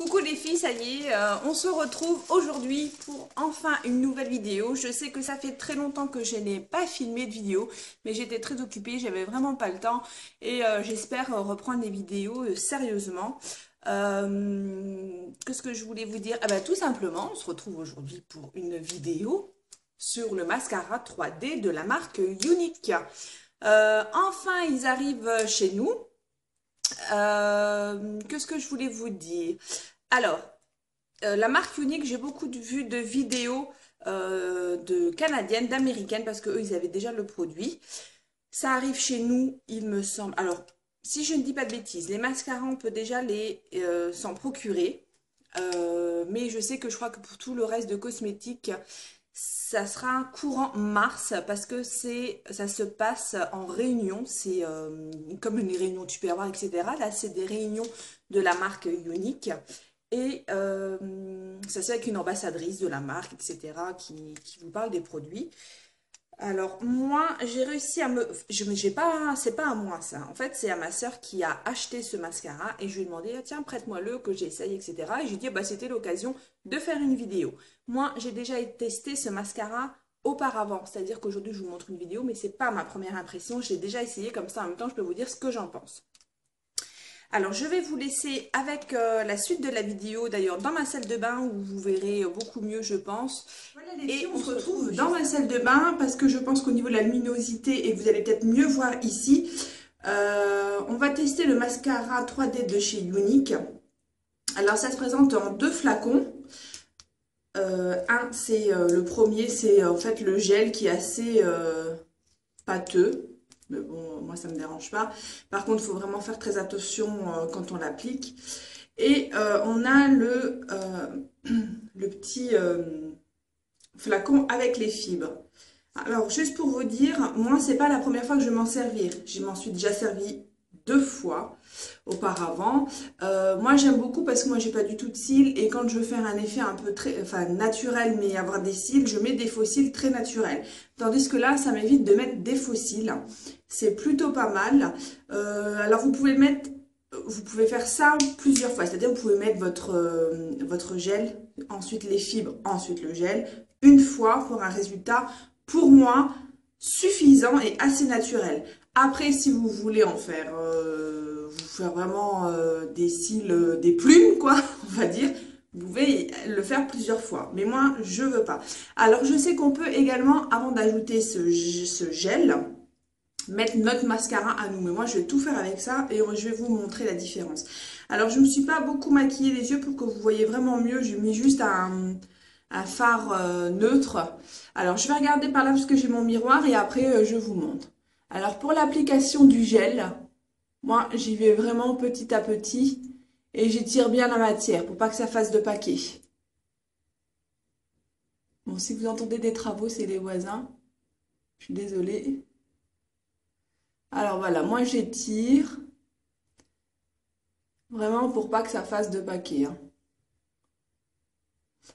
Coucou les filles, ça y est, on se retrouve aujourd'hui pour enfin une nouvelle vidéo. Je sais que ça fait très longtemps que je n'ai pas filmé de vidéo, mais j'étais très occupée, j'avais vraiment pas le temps et j'espère reprendre les vidéos sérieusement. Qu'est-ce que je voulais vous dire? Ah bah tout simplement, on se retrouve aujourd'hui pour une vidéo sur le mascara 3D de la marque Unique. Enfin, ils arrivent chez nous. Qu'est-ce que je voulais vous dire? Alors, la marque Unique, j'ai beaucoup vu de vidéos de canadiennes, d'américaines, parce qu'eux, ils avaient déjà le produit. Ça arrive chez nous, il me semble. Alors, si je ne dis pas de bêtises, les mascaras, on peut déjà les s'en procurer. Mais je sais que je crois que pour tout le reste de cosmétiques, ça sera courant mars parce que ça se passe en réunion. C'est comme une réunion tu peux avoir, etc. Là, c'est des réunions de la marque Unique. Et ça se fait avec une ambassadrice de la marque, etc., qui vous parle des produits. Alors, moi, j'ai réussi à me... J'ai pas, c'est pas à moi, ça. En fait, c'est à ma sœur qui a acheté ce mascara et je lui ai demandé, ah, tiens, prête-moi-le, que j'essaye, etc. Et j'ai dit, bah, c'était l'occasion de faire une vidéo. Moi, j'ai déjà testé ce mascara auparavant. C'est-à-dire qu'aujourd'hui, je vous montre une vidéo, mais c'est pas ma première impression. J'ai déjà essayé comme ça. En même temps, je peux vous dire ce que j'en pense. Alors, je vais vous laisser avec la suite de la vidéo, d'ailleurs, dans ma salle de bain, où vous verrez beaucoup mieux, je pense. Voilà les filles, on se retrouve dans ma salle de bain, parce que je pense qu'au niveau de la luminosité, et vous allez peut-être mieux voir ici, on va tester le mascara 3D de chez Unique. Alors, ça se présente en deux flacons. C'est le premier, c'est en fait le gel qui est assez pâteux. Mais bon, moi, ça ne me dérange pas. Par contre, il faut vraiment faire très attention quand on l'applique. Et on a le petit flacon avec les fibres. Alors, juste pour vous dire, moi, c'est pas la première fois que je vais m'en servir. Je m'en suis déjà servi deux fois auparavant. Moi, j'aime beaucoup parce que moi, j'ai pas du tout de cils et quand je veux faire un effet un peu très, enfin, naturel, mais avoir des cils, je mets des faux cils très naturels. Tandis que là, ça m'évite de mettre des faux cils. C'est plutôt pas mal. Alors, vous pouvez faire ça plusieurs fois. C'est-à-dire, vous pouvez mettre votre gel, ensuite les fibres, ensuite le gel, une fois pour un résultat, pour moi, suffisant et assez naturel. Après, si vous voulez vous faire vraiment des cils, des plumes, quoi, on va dire, vous pouvez le faire plusieurs fois. Mais moi, je veux pas. Alors, je sais qu'on peut également, avant d'ajouter ce gel, mettre notre mascara à nous. Mais moi, je vais tout faire avec ça et je vais vous montrer la différence. Alors, je me suis pas beaucoup maquillé les yeux pour que vous voyez vraiment mieux. J'ai mis juste un fard neutre. Alors, je vais regarder par là parce que j'ai mon miroir et après, je vous montre. Alors, pour l'application du gel, moi, j'y vais vraiment petit à petit et j'étire bien la matière pour pas que ça fasse de paquet. Bon, si vous entendez des travaux, c'est les voisins. Je suis désolée. Alors voilà, moi j'étire vraiment pour pas que ça fasse de paquet, hein.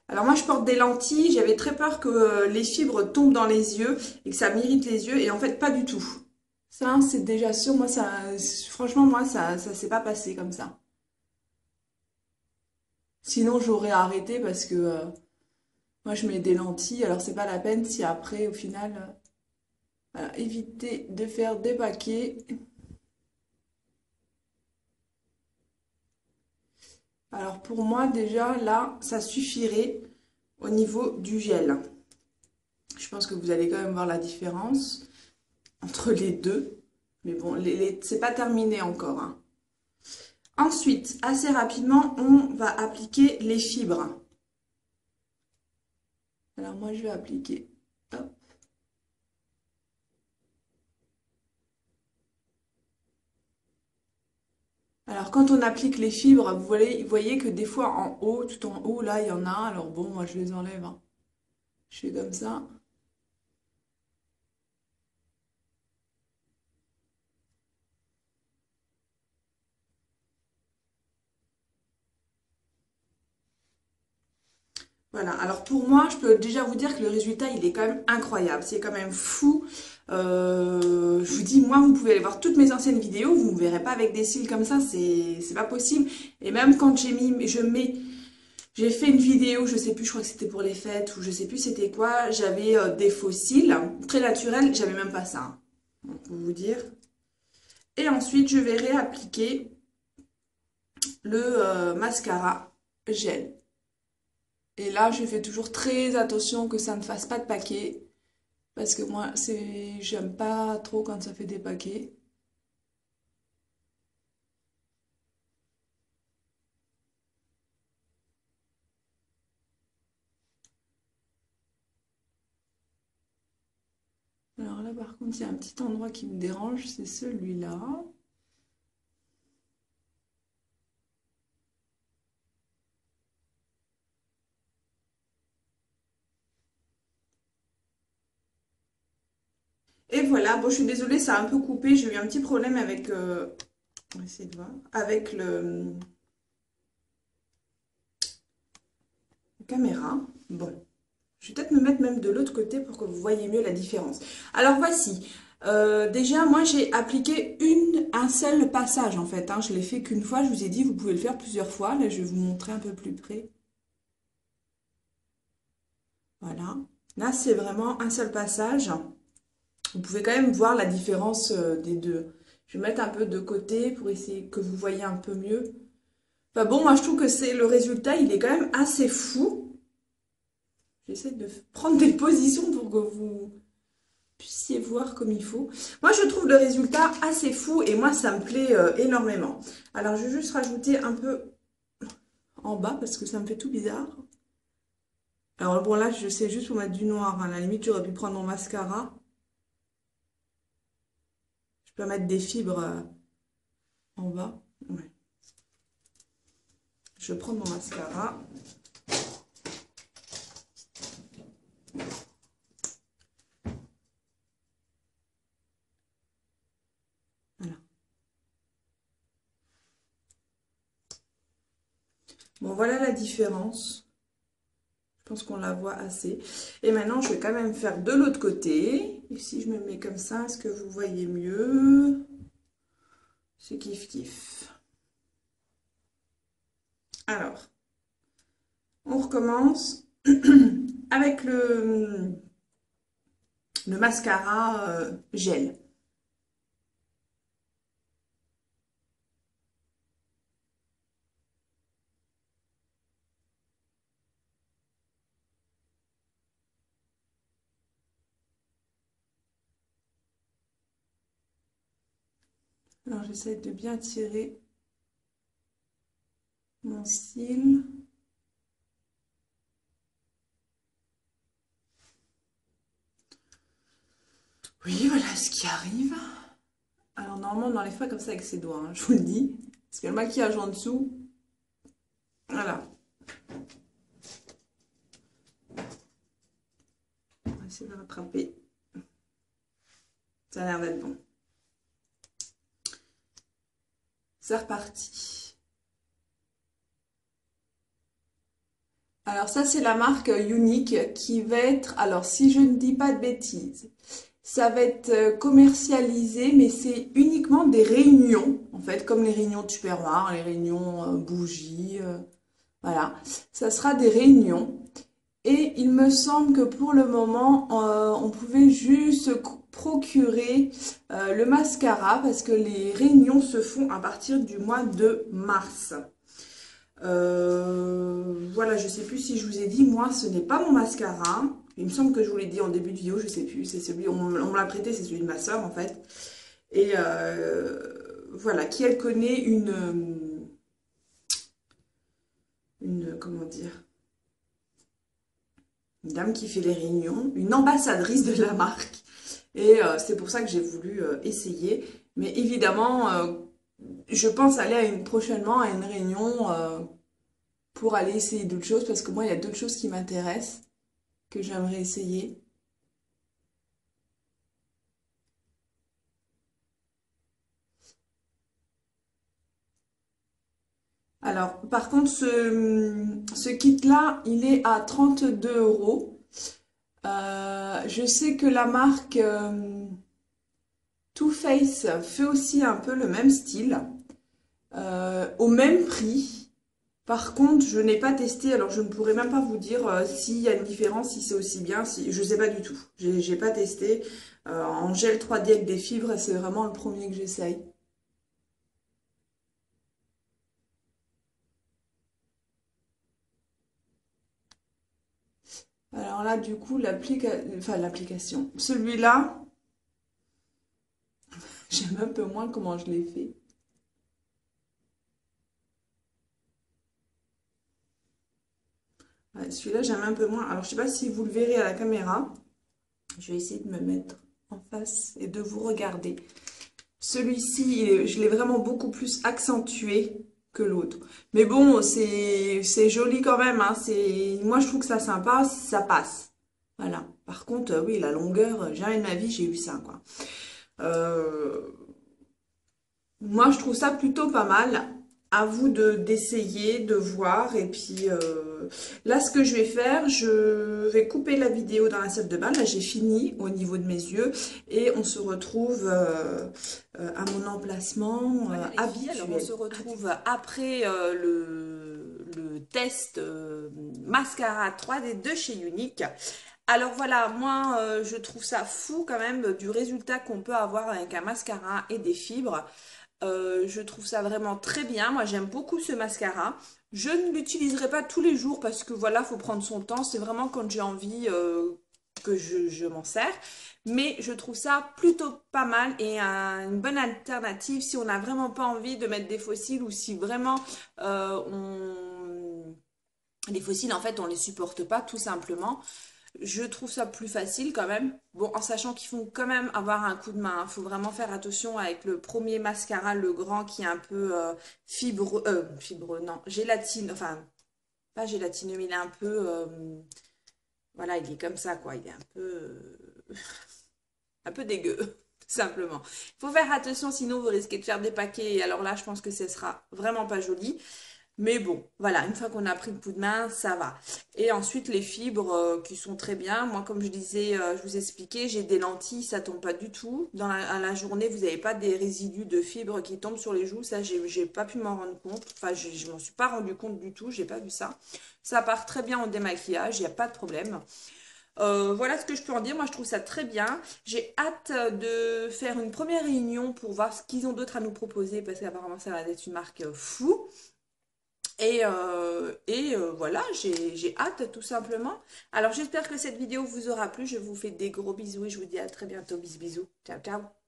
Alors moi je porte des lentilles, j'avais très peur que les fibres tombent dans les yeux et que ça m'irrite les yeux et en fait pas du tout. Ça c'est déjà sûr, moi ça franchement moi ça s'est pas passé comme ça. Sinon j'aurais arrêté parce que moi je mets des lentilles, alors c'est pas la peine si après au final voilà, éviter de faire des paquets. Alors pour moi déjà là ça suffirait au niveau du gel. Je pense que vous allez quand même voir la différence entre les deux. Mais bon, c'est pas terminé encore, hein. Ensuite, assez rapidement, on va appliquer les fibres. Alors moi, je vais appliquer. Hop. Alors quand on applique les fibres, vous voyez que des fois en haut, tout en haut, là, il y en a. Alors bon, moi, je les enlève, hein. Je fais comme ça. Voilà, alors pour moi, je peux déjà vous dire que le résultat, il est quand même incroyable. C'est quand même fou. Je vous dis, moi, vous pouvez aller voir toutes mes anciennes vidéos, vous ne me verrez pas avec des cils comme ça, c'est pas possible. Et même quand j'ai fait une vidéo, je sais plus, je crois que c'était pour les fêtes, ou je sais plus c'était quoi, j'avais des faux cils, très naturels, j'avais même pas ça, hein, pour vous dire. Et ensuite, je vais réappliquer le mascara gel. Et là, je fais toujours très attention que ça ne fasse pas de paquet. Parce que moi, j'aime pas trop quand ça fait des paquets. Alors là, par contre, il y a un petit endroit qui me dérange, c'est celui-là. Et voilà, bon, je suis désolée, ça a un peu coupé. J'ai eu un petit problème avec, on va essayer de voir, avec le la caméra. Bon, je vais peut-être me mettre même de l'autre côté pour que vous voyez mieux la différence. Alors voici. Déjà, moi, j'ai appliqué un seul passage en fait, hein. Je l'ai fait qu'une fois. Je vous ai dit, vous pouvez le faire plusieurs fois. Là, je vais vous montrer un peu plus près. Voilà. Là, c'est vraiment un seul passage. Vous pouvez quand même voir la différence des deux. Je vais mettre un peu de côté pour essayer que vous voyez un peu mieux. Enfin bon, moi je trouve que c'est le résultat, il est quand même assez fou. J'essaie de prendre des positions pour que vous puissiez voir comme il faut. Moi je trouve le résultat assez fou et moi ça me plaît énormément. Alors je vais juste rajouter un peu en bas parce que ça me fait tout bizarre. Alors bon là je sais juste pour mettre du noir, hein. À la limite j'aurais pu prendre mon mascara. Je peux mettre des fibres en bas. Ouais. Je prends mon mascara. Voilà. Bon, voilà la différence. Je pense qu'on la voit assez. Et maintenant, je vais quand même faire de l'autre côté. Et si je me mets comme ça, est-ce que vous voyez mieux? C'est kiff kiff. Alors, on recommence avec le mascara gel. Alors, j'essaie de bien tirer mon cil. Oui, voilà ce qui arrive. Alors, normalement, on n'enlève pas comme ça avec ses doigts, hein, je vous le dis. Parce que le maquillage en dessous, voilà. On va essayer de rattraper. Ça a l'air d'être bon. C'est reparti. Alors ça, c'est la marque Unique qui va être, alors si je ne dis pas de bêtises, ça va être commercialisé, mais c'est uniquement des réunions, en fait, comme les réunions de Tupperware, les réunions bougies, voilà. Ça sera des réunions. Et il me semble que pour le moment, on pouvait juste procurer le mascara parce que les réunions se font à partir du mois de mars. Voilà, je sais plus si je vous ai dit, moi ce n'est pas mon mascara. Il me semble que je vous l'ai dit en début de vidéo, je sais plus. C'est celui, on me l'a prêté, c'est celui de ma soeur en fait. Et voilà, qui elle connaît comment dire, une dame qui fait les réunions, une ambassadrice de la marque. Et c'est pour ça que j'ai voulu essayer. Mais évidemment, je pense aller prochainement à une réunion pour aller essayer d'autres choses parce que moi, il y a d'autres choses qui m'intéressent, que j'aimerais essayer. Alors, par contre, ce kit-là, il est à 32 €. Je sais que la marque Too Faced fait aussi un peu le même style, au même prix. Par contre, je n'ai pas testé, alors je ne pourrais même pas vous dire s'il y a une différence, si c'est aussi bien, si je sais pas du tout. J'ai pas testé. En gel 3D avec des fibres, c'est vraiment le premier que j'essaye. Alors là, du coup, l'application. Celui-là, j'aime un peu moins comment je l'ai fait. Ouais, celui-là, j'aime un peu moins. Alors, je sais pas si vous le verrez à la caméra. Je vais essayer de me mettre en face et de vous regarder. Celui-ci, je l'ai vraiment beaucoup plus accentué que l'autre. Mais bon, c'est joli quand même, hein. Moi, je trouve que ça sympa, ça passe. Voilà. Par contre, oui, la longueur, jamais de ma vie, j'ai eu ça, quoi. Euh, Moi, je trouve ça plutôt pas mal. À vous de d'essayer, de voir. Et puis là, ce que je vais faire, je vais couper la vidéo dans la salle de bain. Là, j'ai fini au niveau de mes yeux. Et on se retrouve à mon emplacement Voilà les filles, alors on se habituel. retrouve après le test mascara 3D de chez Unique. Alors voilà, moi je trouve ça fou quand même du résultat qu'on peut avoir avec un mascara et des fibres. Je trouve ça vraiment très bien. Moi j'aime beaucoup ce mascara. Je ne l'utiliserai pas tous les jours parce que voilà, faut prendre son temps. C'est vraiment quand j'ai envie que je m'en sers. Mais je trouve ça plutôt pas mal et une bonne alternative si on n'a vraiment pas envie de mettre des fossiles ou si vraiment les fossiles en fait on les supporte pas tout simplement. Je trouve ça plus facile quand même. Bon, en sachant qu'il faut quand même avoir un coup de main. Il faut vraiment faire attention avec le premier mascara, le grand, qui est un peu fibreux, non, gélatine, enfin, pas gélatineux, mais il est un peu, voilà, il est comme ça, quoi. Il est un peu dégueu, tout simplement. Il faut faire attention, sinon vous risquez de faire des paquets. Et alors là, je pense que ce sera vraiment pas joli. Mais bon, voilà, une fois qu'on a pris le coup de main, ça va. Et ensuite, les fibres qui sont très bien. Moi, comme je disais, je vous expliquais, j'ai des lentilles, ça tombe pas du tout. À la journée, vous n'avez pas des résidus de fibres qui tombent sur les joues. Ça, j'ai pas pu m'en rendre compte. Enfin, je m'en suis pas rendu compte du tout. J'ai pas vu ça. Ça part très bien au démaquillage, il n'y a pas de problème. Voilà ce que je peux en dire. Moi, je trouve ça très bien. J'ai hâte de faire une première réunion pour voir ce qu'ils ont d'autre à nous proposer parce qu'apparemment, ça va être une marque fou. Voilà, j'ai hâte tout simplement. Alors j'espère que cette vidéo vous aura plu. Je vous fais des gros bisous et je vous dis à très bientôt. Bisous bisous. Ciao ciao.